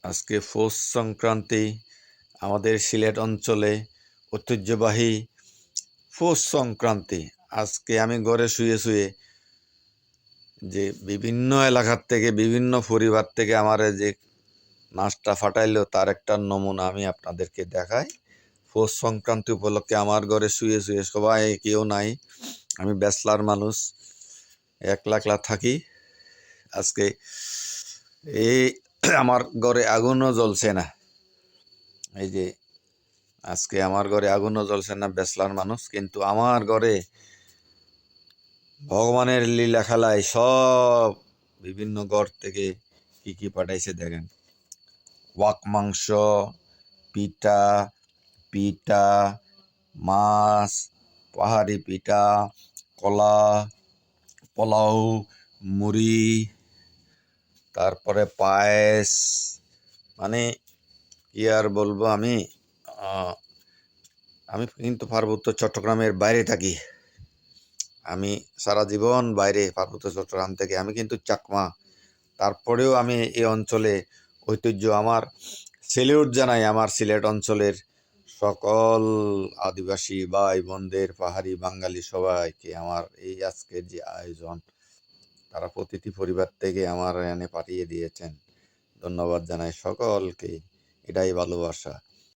আজকে পৌষ সংক্রান্তি। আমাদের সিলেট অঞ্চলে ঐতিহ্যবাহী পৌষ সংক্রান্তি। আজকে আমি ঘরে শুয়ে শুয়ে যে বিভিন্ন এলাকার থেকে বিভিন্ন পরিবার থেকে আমার যে নাচটা ফাটাইলো তার একটা নমুনা আমি আপনাদেরকে দেখাই। পৌষ সংক্রান্তি উপলক্ষে আমার ঘরে শুয়ে শুয়ে সবাই, কেউ নাই, আমি ব্যাচলার মানুষ, একলা একলা থাকি। আজকে এই আমার ঘরে আগুনও জ্বলছে না। এই যে আজকে আমার ঘরে আগুনও জ্বলছে না, ব্যাচলার মানুষ, কিন্তু আমার ঘরে ভগবানের লীলা খেলায় সব বিভিন্ন ঘর থেকে কি কি পাঠাইছে দেখেন। ওয়াক মাংস, পিঠা পিঠা, মাছ, পাহাড়ি পিঠা, কলা, পোলাও, মুড়ি, তারপরে পায়েস। মানে কি আর বলবো, আমি কিন্তু পার্বত্য চট্টগ্রামের বাইরে থাকি। আমি সারা জীবন বাইরে, পার্বত্য চট্টগ্রাম থেকে। আমি কিন্তু চাকমা, তারপরেও আমি এই অঞ্চলে ঐতিহ্য আমার সেলিউট জানাই আমার সিলেট অঞ্চলের সকল আদিবাসী ভাই বোনদের, পাহাড়ি বাঙালি সবাইকে। আমার এই আজকের যে আয়োজন, তারা প্রতিটি পরিবার থেকে আমার এনে পাঠিয়ে দিয়েছেন। ধন্যবাদ জানাই সকলকে, এটাই ভালোবাসা।